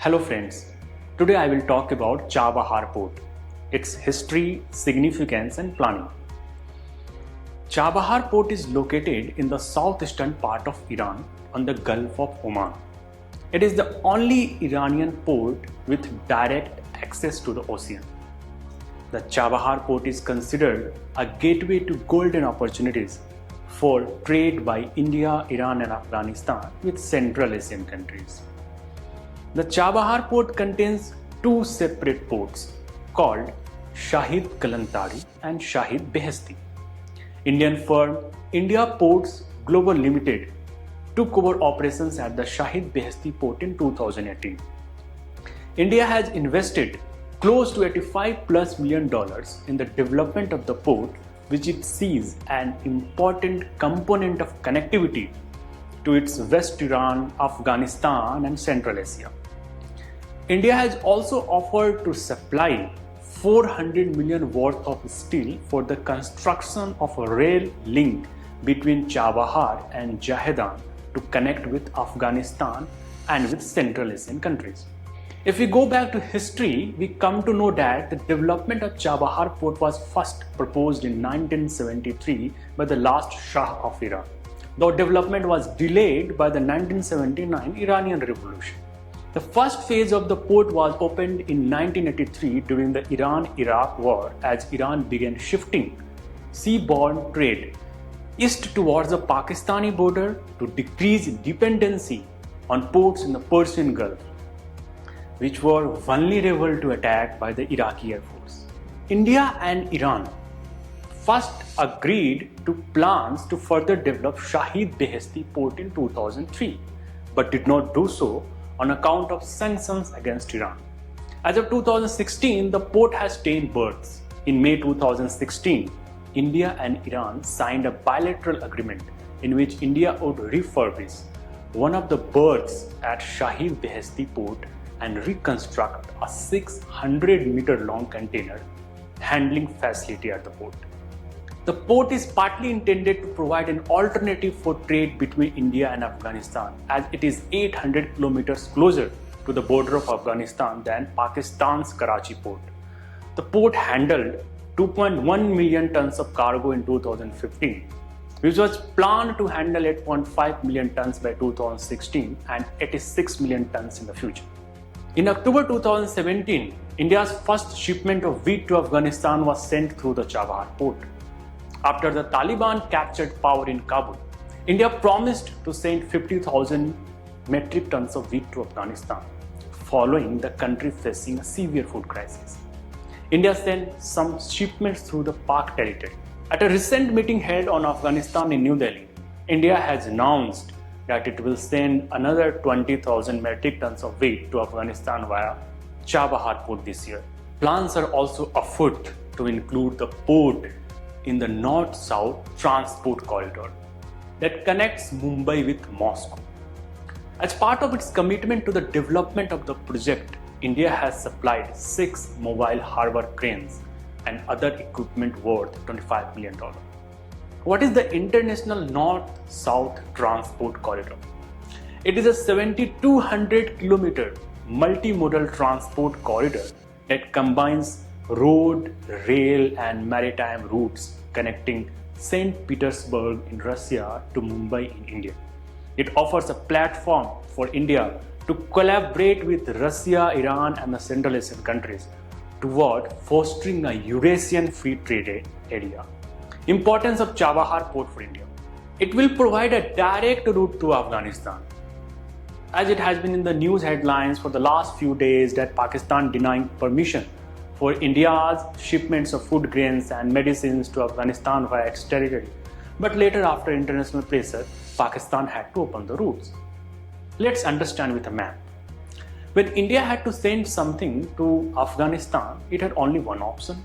Hello friends, today I will talk about Chabahar Port, its history, significance and planning. Chabahar Port is located in the southeastern part of Iran on the Gulf of Oman. It is the only Iranian port with direct access to the ocean. The Chabahar Port is considered a gateway to golden opportunities for trade by India, Iran and Afghanistan with Central Asian countries. The Chabahar Port contains two separate ports called Shahid Kalantari and Shahid Beheshti. Indian firm India Ports Global Limited took over operations at the Shahid Beheshti port in 2018. India has invested close to $85+ million in the development of the port, which it sees an important component of connectivity to its West Iran, Afghanistan and Central Asia. India has also offered to supply 400 million worth of steel for the construction of a rail link between Chabahar and Zahedan to connect with Afghanistan and with Central Asian countries. If we go back to history, we come to know that the development of Chabahar Port was first proposed in 1973 by the last Shah of Iran. The development was delayed by the 1979 Iranian Revolution. The first phase of the port was opened in 1983 during the Iran-Iraq War as Iran began shifting seaborne trade east towards the Pakistani border to decrease dependency on ports in the Persian Gulf, which were vulnerable to attack by the Iraqi Air Force. India and Iran first agreed to plans to further develop Shahid Beheshti port in 2003, but did not do so on account of sanctions against Iran. As of 2016, the port has 10 berths. In May 2016, India and Iran signed a bilateral agreement in which India would refurbish one of the berths at Shahid Beheshti port and reconstruct a 600-meter long container handling facility at the port. The port is partly intended to provide an alternative for trade between India and Afghanistan, as it is 800 kilometers closer to the border of Afghanistan than Pakistan's Karachi port. The port handled 2.1 million tons of cargo in 2015, which was planned to handle 8.5 million tons by 2016 and 86 million tons in the future. In October 2017, India's first shipment of wheat to Afghanistan was sent through the Chabahar port. After the Taliban captured power in Kabul, India promised to send 50,000 metric tons of wheat to Afghanistan, following the country facing a severe food crisis. India sent some shipments through the Pak territory. At a recent meeting held on Afghanistan in New Delhi, India has announced that it will send another 20,000 metric tons of wheat to Afghanistan via Chabahar port this year. Plans are also afoot to include the port in the north-south transport corridor that connects Mumbai with Moscow. As part of its commitment to the development of the project, India has supplied 6 mobile harbor cranes and other equipment worth $25 million. What is the International North-South Transport Corridor? It is a 7,200 kilometer multimodal transport corridor that combines road, rail and maritime routes connecting St. Petersburg in Russia to Mumbai in India. It offers a platform for India to collaborate with Russia, Iran and the Central Asian countries toward fostering a Eurasian free trade area. Importance of Chabahar Port for India. It will provide a direct route to Afghanistan, as it has been in the news headlines for the last few days that Pakistan denying permission for India's shipments of food grains and medicines to Afghanistan via its territory. But later, after international pressure, Pakistan had to open the routes. Let's understand with a map. When India had to send something to Afghanistan, it had only one option: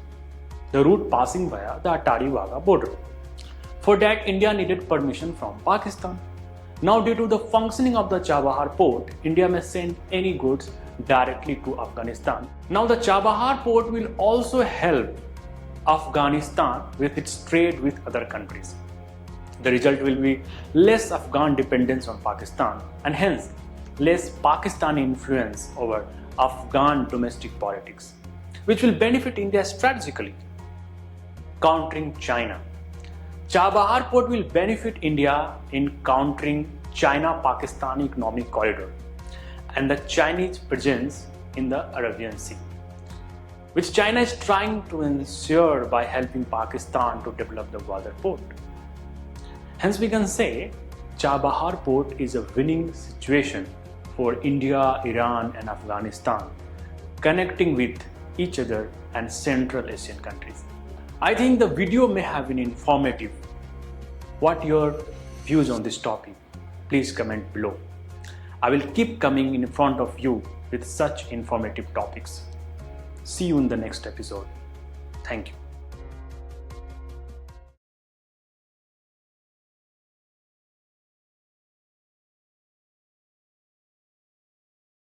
the route passing via the Atari-Wagah border. For that, India needed permission from Pakistan. Now, due to the functioning of the Chabahar port, India may send any goods directly to Afghanistan. Now, the Chabahar port will also help Afghanistan with its trade with other countries. The result will be less Afghan dependence on Pakistan, and hence less Pakistani influence over Afghan domestic politics, which will benefit India strategically. Countering China. Chabahar Port will benefit India in countering China-Pakistan economic corridor and the Chinese presence in the Arabian Sea, which China is trying to ensure by helping Pakistan to develop the Gwadar port. Hence, we can say Chabahar Port is a winning situation for India, Iran, and Afghanistan, connecting with each other and Central Asian countries. I think the video may have been informative. What your views on this topic? Please comment below. I will keep coming in front of you with such informative topics. See you in the next episode. Thank you.